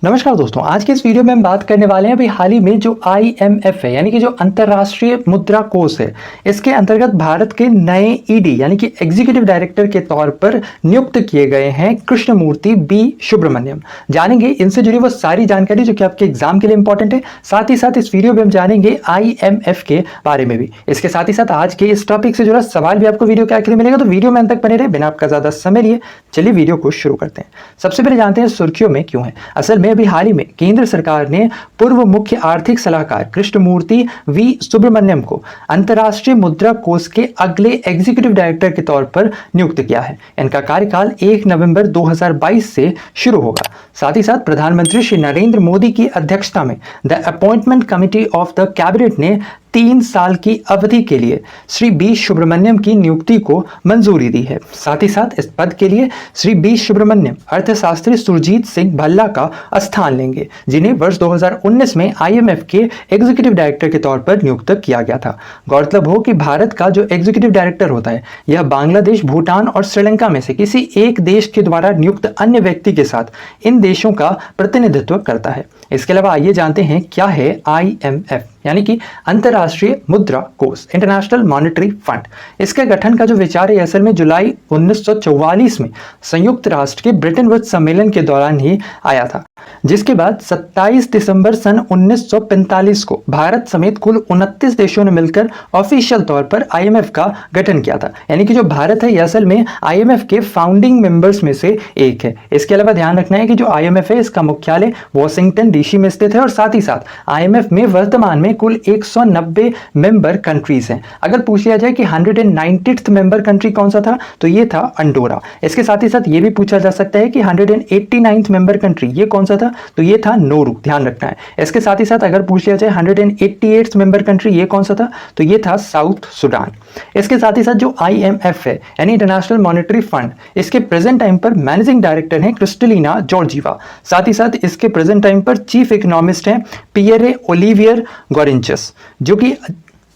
नमस्कार दोस्तों, आज के इस वीडियो में हम बात करने वाले हैं अभी हाल ही में जो IMF है यानी कि जो अंतर्राष्ट्रीय मुद्रा कोष है, इसके अंतर्गत भारत के नए ईडी यानी कि एग्जीक्यूटिव डायरेक्टर के तौर पर नियुक्त किए गए हैं कृष्णमूर्ति बी सुब्रमण्यम। जानेंगे इनसे जुड़ी वो सारी जानकारी जो कि आपके एग्जाम के लिए इंपॉर्टेंट है। साथ ही साथ इस वीडियो में हम जानेंगे IMF के बारे में भी। इसके साथ ही साथ आज के इस टॉपिक से जुड़ा सवाल भी आपको वीडियो के आखिर में मिलेगा, तो वीडियो में अंत तक बने रहे बिना आपका ज्यादा समय लिए। चलिए वीडियो को शुरू करते हैं। सबसे पहले जानते हैं सुर्खियों में क्यों है। असल में अभी हाल ही में केंद्र सरकार ने पूर्व मुख्य आर्थिक सलाहकार कृष्णमूर्ति वी सुब्रमण्यम को अंतर्राष्ट्रीय मुद्रा कोष के अगले एग्जीक्यूटिव डायरेक्टर के तौर पर नियुक्त किया है। इनका कार्यकाल 1 नवंबर 2022 से शुरू होगा। साथ ही साथ प्रधानमंत्री श्री नरेंद्र मोदी की अध्यक्षता में the appointment committee of the cabinet ने 3 साल की अवधि के लिए श्री बी सुब्रमण्यम की नियुक्ति को मंजूरी दी है। साथ ही साथ इस पद के लिए श्री बी सुब्रमण्यम अर्थशास्त्री सुरजीत सिंह भल्ला का स्थान लेंगे, जिन्हें वर्ष 2019 में IMF के एग्जीक्यूटिव डायरेक्टर के तौर पर नियुक्त किया गया था। गौरतलब हो कि भारत का जो एग्जीक्यूटिव डायरेक्टर होता है, यह बांग्लादेश, भूटान और श्रीलंका में से किसी एक देश के द्वारा नियुक्त अन्य व्यक्ति के साथ इन देशों का प्रतिनिधित्व करता है। इसके अलावा आइए जानते हैं क्या है IMF यानी कि अंतर्राष्ट्रीय मुद्रा कोष, इंटरनेशनल मॉनेटरी फंड। इसके गठन का जो विचार है असल में जुलाई 1944 में संयुक्त राष्ट्र के ब्रिटेन वुड्स सम्मेलन के दौरान ही आया था, जिसके बाद 27 दिसंबर सन 1945 को भारत समेत कुल 29 देशों ने मिलकर ऑफिशियल तौर पर IMF का गठन किया था। यानी कि जो भारत है असल में IMF के फाउंडिंग मेंबर्स में से एक है। इसके अलावा ध्यान रखना है कि जो IMF है इसका मुख्यालय वॉशिंगटन DC में स्थित है और साथ ही साथ IMF में वर्तमान में कुल 190 मेंबर कंट्रीज हैं। अगर पूछ लिया जाए कि 190th मेंबर कंट्री कौन सा था, तो ये था अंडोरा। इसके साथ ही साथ ये भी पूछा जा सकता है कि 189th मेंबर कंट्री ये कौन सा था, तो ये था नोरू। ध्यान रखना है। इसके साथ ही साथ अगर पूछ लिया जाए 188th मेंबर कंट्री ये कौन सा था, तो ये था साउथ सुडान। इसके साथ ही साथ जो IMF है यानी इंटरनेशनल मॉनेटरी फंड, इसके प्रेजेंट टाइम पर मैनेजिंग डायरेक्टर हैं क्रिस्टलिना जॉर्जीवा। साथ ही साथ इसके प्रेजेंट टाइम पर चीफ इकोनॉमिस्ट हैं पियरे ओलिवियर गॉरेंचस, जो कि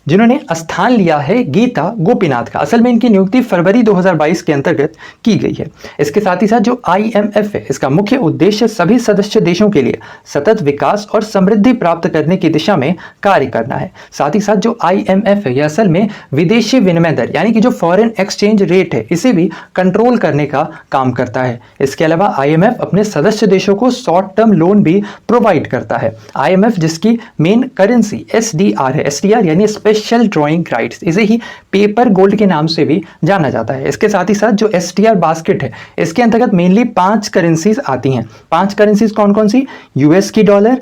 जिन्होंने स्थान लिया है गीता गोपीनाथ का। असल में इनकी नियुक्ति फरवरी 2022 के अंतर्गत की गई है। इसके साथ ही साथ जो IMF है इसका मुख्य उद्देश्य सभी सदस्य देशों के लिए सतत विकास और समृद्धि प्राप्त करने की दिशा में कार्य करना है। साथ ही साथ जो IMF है यह असल में विदेशी विनिमय दर यानी कि जो फॉरेन एक्सचेंज रेट है इसे भी कंट्रोल करने का काम करता है। इसके अलावा IMF अपने सदस्य देशों को शॉर्ट टर्म लोन भी प्रोवाइड करता है। IMF जिसकी मेन करेंसी SDR है, SDR यानी स्पेशल ड्राइंग राइट्स, इसे ही पेपर गोल्ड के नाम से भी जाना जाता है। इसके साथ ही साथ जो SDR बास्केट है इसके अंतर्गत मेनली 5 करेंसीज आती हैं। 5 करेंसीज कौन कौन सी? US की डॉलर,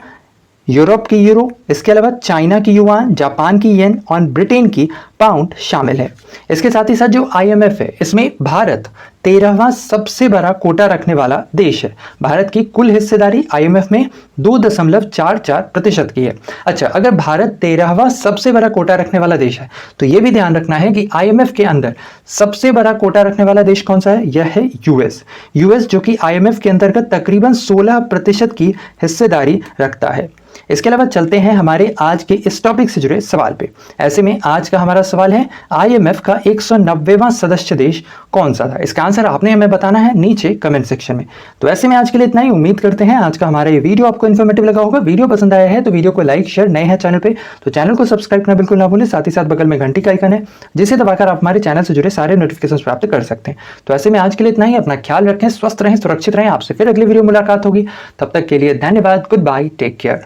यूरोप की यूरो, इसके अलावा चाइना की युआन, जापान की येन और ब्रिटेन की पाउंड शामिल है। इसके साथ ही साथ जो IMF है इसमें भारत 13वां सबसे बड़ा कोटा रखने वाला देश है। भारत की कुल हिस्सेदारी IMF में 2.44% की है। अच्छा, अगर भारत 13वां सबसे बड़ा कोटा रखने वाला देश है तो यह भी ध्यान रखना है कि IMF के अंदर सबसे बड़ा कोटा रखने वाला देश कौन सा है? यह है US जो कि IMF के अंतर्गत तकरीबन 16% की हिस्सेदारी रखता है। इसके अलावा चलते हैं हमारे आज के इस टॉपिक से जुड़े सवाल पे। ऐसे में आज का हमारा सवाल है IMF का 190वां सदस्य देश कौन सा था? इसका आंसर आपने हमें बताना है नीचे कमेंट सेक्शन में। तो ऐसे में आज के लिए इतना ही। उम्मीद करते हैं आज का हमारा ये वीडियो आपको इन्फॉर्मेटिव लगा होगा। वीडियो पसंद आया है तो वीडियो को लाइक शेयर, नए हैं चैनल पे तो चैनल को सब्सक्राइब करना बिल्कुल ना भूलें। साथ ही साथ बगल में घंटी का आइकन है जिसे दबाकर आप हमारे चैनल से जुड़े सारे नोटिफिकेशन प्राप्त कर सकते हैं। तो ऐसे में आज के लिए इतना ही। अपना ख्याल रखें, स्वस्थ रहें, सुरक्षित रहें। आपसे फिर अगली वीडियो मुलाकात होगी। तब तक के लिए धन्यवाद। Goodbye, take care.